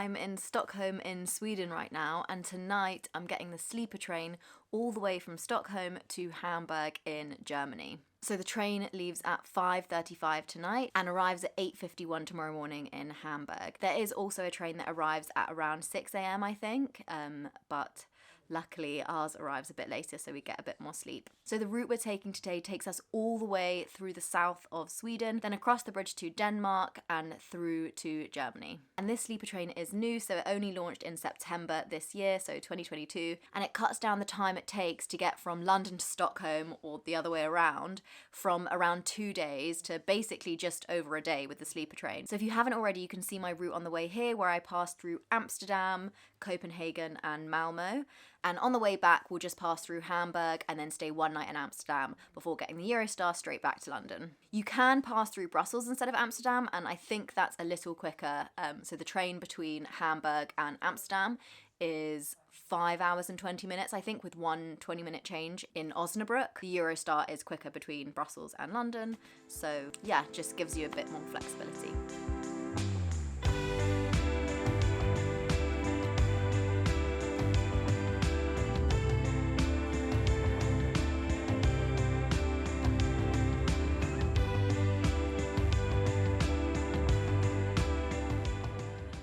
I'm in Stockholm in Sweden right now, and tonight I'm getting the sleeper train all the way from Stockholm to Hamburg in Germany. So the train leaves at 5:35 tonight and arrives at 8:51 tomorrow morning in Hamburg. There is also a train that arrives at around 6 a.m. I think, but luckily ours arrives a bit later, so we get a bit more sleep. So the route we're taking today takes us all the way through the south of Sweden, then across the bridge to Denmark and through to Germany. And this sleeper train is new, so it only launched in September this year, so 2022, and it cuts down the time it takes to get from London to Stockholm, or the other way around, from around 2 days to basically just over a day with the sleeper train. So if you haven't already, you can see my route on the way here, where I pass through Amsterdam, Copenhagen and Malmo. And on the way back, we'll just pass through Hamburg and then stay one night in Amsterdam before getting the Eurostar straight back to London. You can pass through Brussels instead of Amsterdam, and I think that's a little quicker. So the train between Hamburg and Amsterdam is 5 hours and 20 minutes, I think, with one 20-minute change in Osnabruck. The Eurostar is quicker between Brussels and London. So yeah, just gives you a bit more flexibility.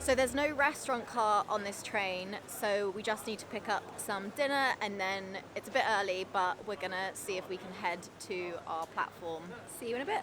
So there's no restaurant car on this train, so we just need to pick up some dinner, and then it's a bit early, but we're gonna see if we can head to our platform. See you in a bit.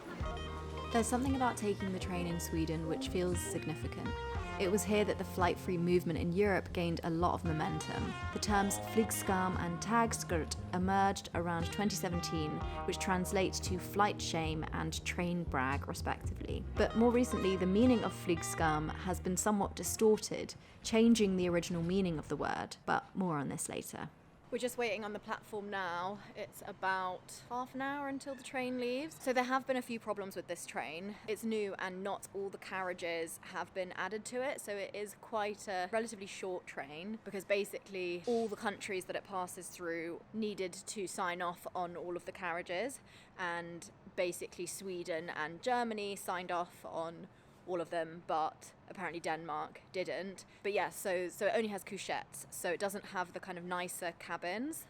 There's something about taking the train in Sweden which feels significant. It was here that the flight-free movement in Europe gained a lot of momentum. The terms flygskam and tagskurt emerged around 2017, which translates to flight shame and train brag, respectively. But more recently, the meaning of flygskam has been somewhat distorted, changing the original meaning of the word, but more on this later. We're just waiting on the platform now. It's about half an hour until the train leaves. So there have been a few problems with this train. It's new and not all the carriages have been added to it. So it is quite a relatively short train because basically all the countries that it passes through needed to sign off on all of the carriages. And basically Sweden and Germany signed off on all of them, but apparently Denmark didn't. But yeah, so it only has couchettes, so it doesn't have the kind of nicer cabins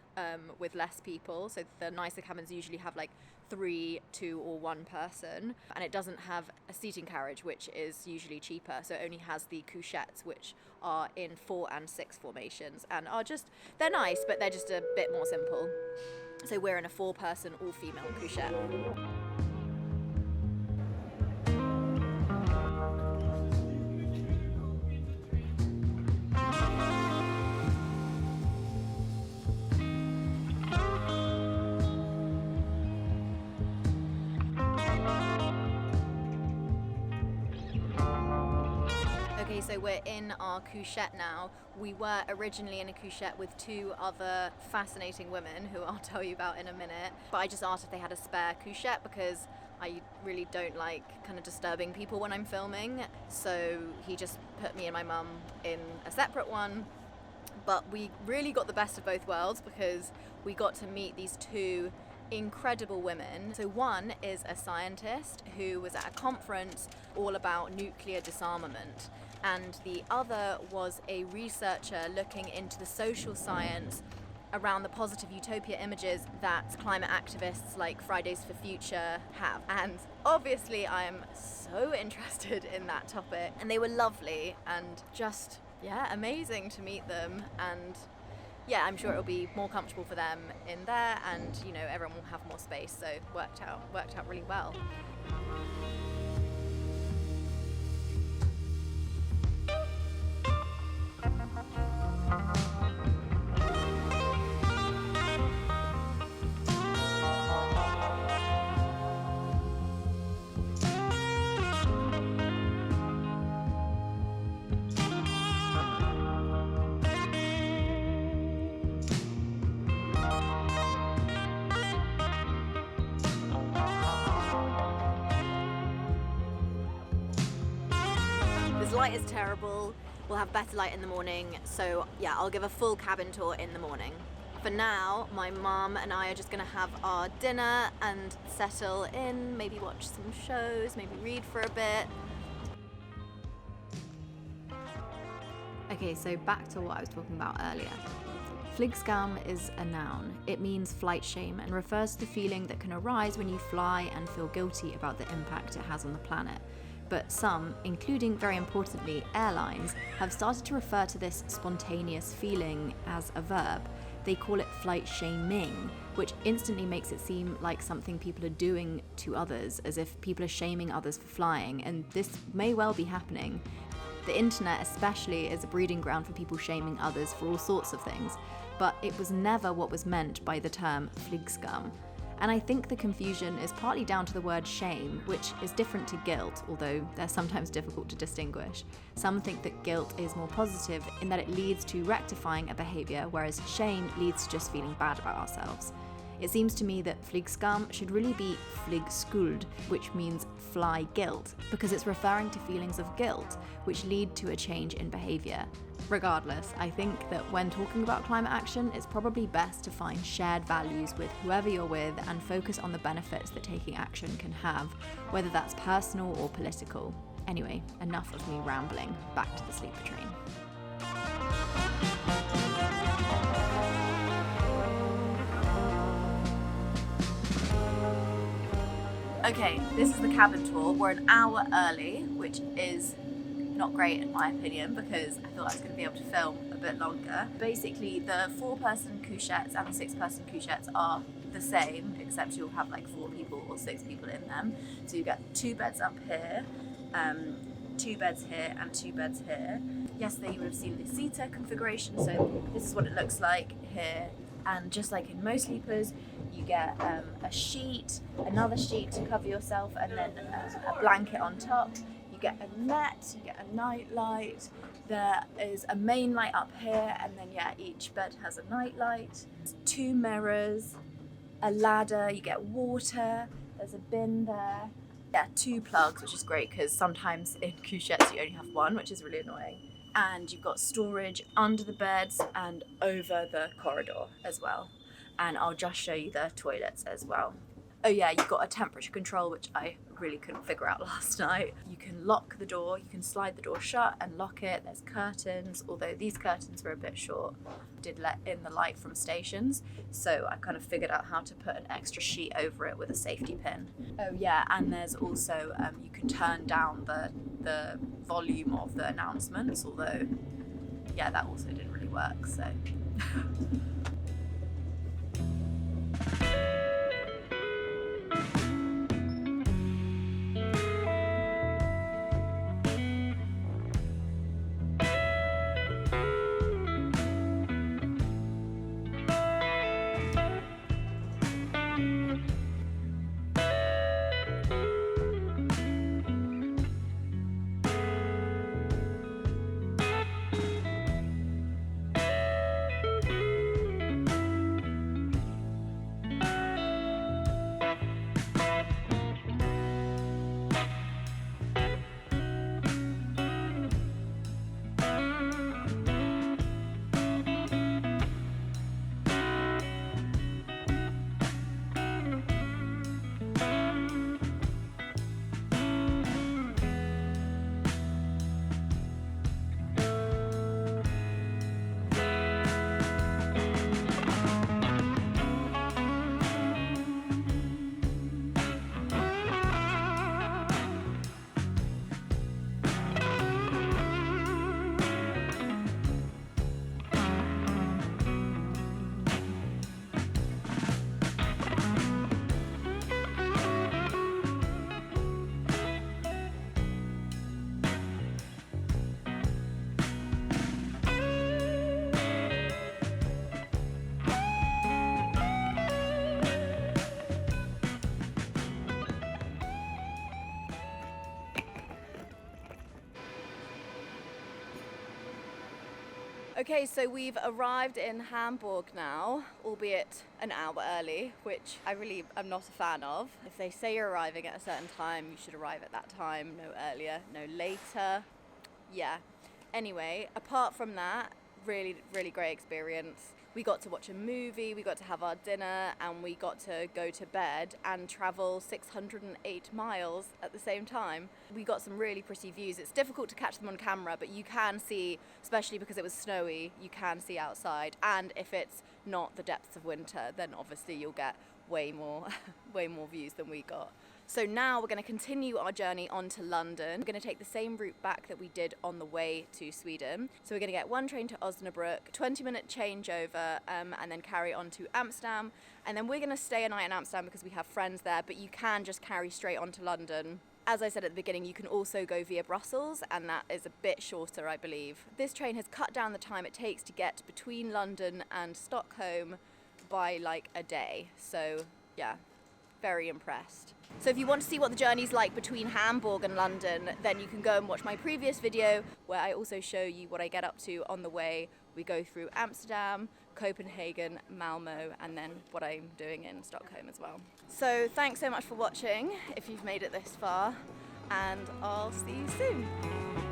with less people. So the nicer cabins usually have like 3, 2 or 1 person, and it doesn't have a seating carriage, which is usually cheaper. So it only has the couchettes, which are in 4 and 6 formations, and they're nice, but they're just a bit more simple. So we're in a 4-person all-female couchette. Okay, so we're in our couchette now. We were originally in a couchette with 2 other fascinating women who I'll tell you about in a minute. But I just asked if they had a spare couchette because I really don't like kind of disturbing people when I'm filming. So he just put me and my mum in a separate one. But we really got the best of both worlds because we got to meet these 2 incredible women. So one is a scientist who was at a conference all about nuclear disarmament, and the other was a researcher looking into the social science around the positive utopia images that climate activists like Fridays for Future have. And obviously I am so interested in that topic, and they were lovely and just amazing to meet them. And yeah, I'm sure it'll be more comfortable for them in there, and everyone will have more space, so worked out really well. Light is terrible. We'll have better light in the morning, so yeah, I'll give a full cabin tour in the morning. For now, my mum and I are just gonna have our dinner and settle in, maybe watch some shows, maybe read for a bit. Okay, so back to what I was talking about earlier. Flygskam is a noun. It means flight shame and refers to the feeling that can arise when you fly and feel guilty about the impact it has on the planet. But some, including very importantly airlines, have started to refer to this spontaneous feeling as a verb. They call it flight shaming, which instantly makes it seem like something people are doing to others, as if people are shaming others for flying, and this may well be happening. The internet especially is a breeding ground for people shaming others for all sorts of things, but it was never what was meant by the term flygskam. And I think the confusion is partly down to the word shame, which is different to guilt, although they're sometimes difficult to distinguish. Some think that guilt is more positive in that it leads to rectifying a behaviour, whereas shame leads to just feeling bad about ourselves. It seems to me that flygskam should really be flygskuld, which means fly guilt, because it's referring to feelings of guilt, which lead to a change in behaviour. Regardless, I think that when talking about climate action, it's probably best to find shared values with whoever you're with and focus on the benefits that taking action can have, whether that's personal or political. Anyway, enough of me rambling. Back to the sleeper train. Okay, this is the cabin tour. We're an hour early, which is not great in my opinion because I thought I was going to be able to film a bit longer. Basically, the 4-person couchettes and the 6-person couchettes are the same, except you'll have like 4 people or 6 people in them. So you get 2 beds up here, 2 beds here and 2 beds here. Yesterday you would have seen the seater configuration, so this is what it looks like here. And just like in most sleepers, you get a sheet, another sheet to cover yourself, and then a blanket on top. You get a net, you get a night light. There is a main light up here, and then each bed has a night light. 2 mirrors, a ladder, you get water, there's a bin there. 2 plugs, which is great because sometimes in couchettes you only have 1, which is really annoying. And you've got storage under the beds and over the corridor as well. And I'll just show you the toilets as well. Oh yeah, you've got a temperature control, which I really couldn't figure out last night. You can lock the door, you can slide the door shut and lock it. There's curtains, although these curtains were a bit short. Did let in the light from stations, so I kind of figured out how to put an extra sheet over it with a safety pin. Oh yeah, and there's also, you can turn down the volume of the announcements, although, that also didn't really work, so. Okay, so we've arrived in Hamburg now, albeit an hour early, which I really am not a fan of. If they say you're arriving at a certain time, you should arrive at that time, no earlier, no later. Anyway, apart from that, really, really great experience. We got to watch a movie, we got to have our dinner, and we got to go to bed and travel 608 miles at the same time. We got some really pretty views. It's difficult to catch them on camera, but you can see, especially because it was snowy, you can see outside. And if it's not the depths of winter, then obviously you'll get way more views than we got. So now we're going to continue our journey on to London. We're going to take the same route back that we did on the way to Sweden. So we're going to get one train to Osnabruck, 20-minute changeover, and then carry on to Amsterdam. And then we're going to stay a night in Amsterdam because we have friends there, but you can just carry straight on to London. As I said at the beginning, you can also go via Brussels, and that is a bit shorter, I believe. This train has cut down the time it takes to get between London and Stockholm by like a day. So yeah, very impressed. So if you want to see what the journey's like between Hamburg and London, then you can go and watch my previous video where I also show you what I get up to on the way. We go through Amsterdam, Copenhagen, Malmo, and then what I'm doing in Stockholm as well. So thanks so much for watching if you've made it this far, and I'll see you soon.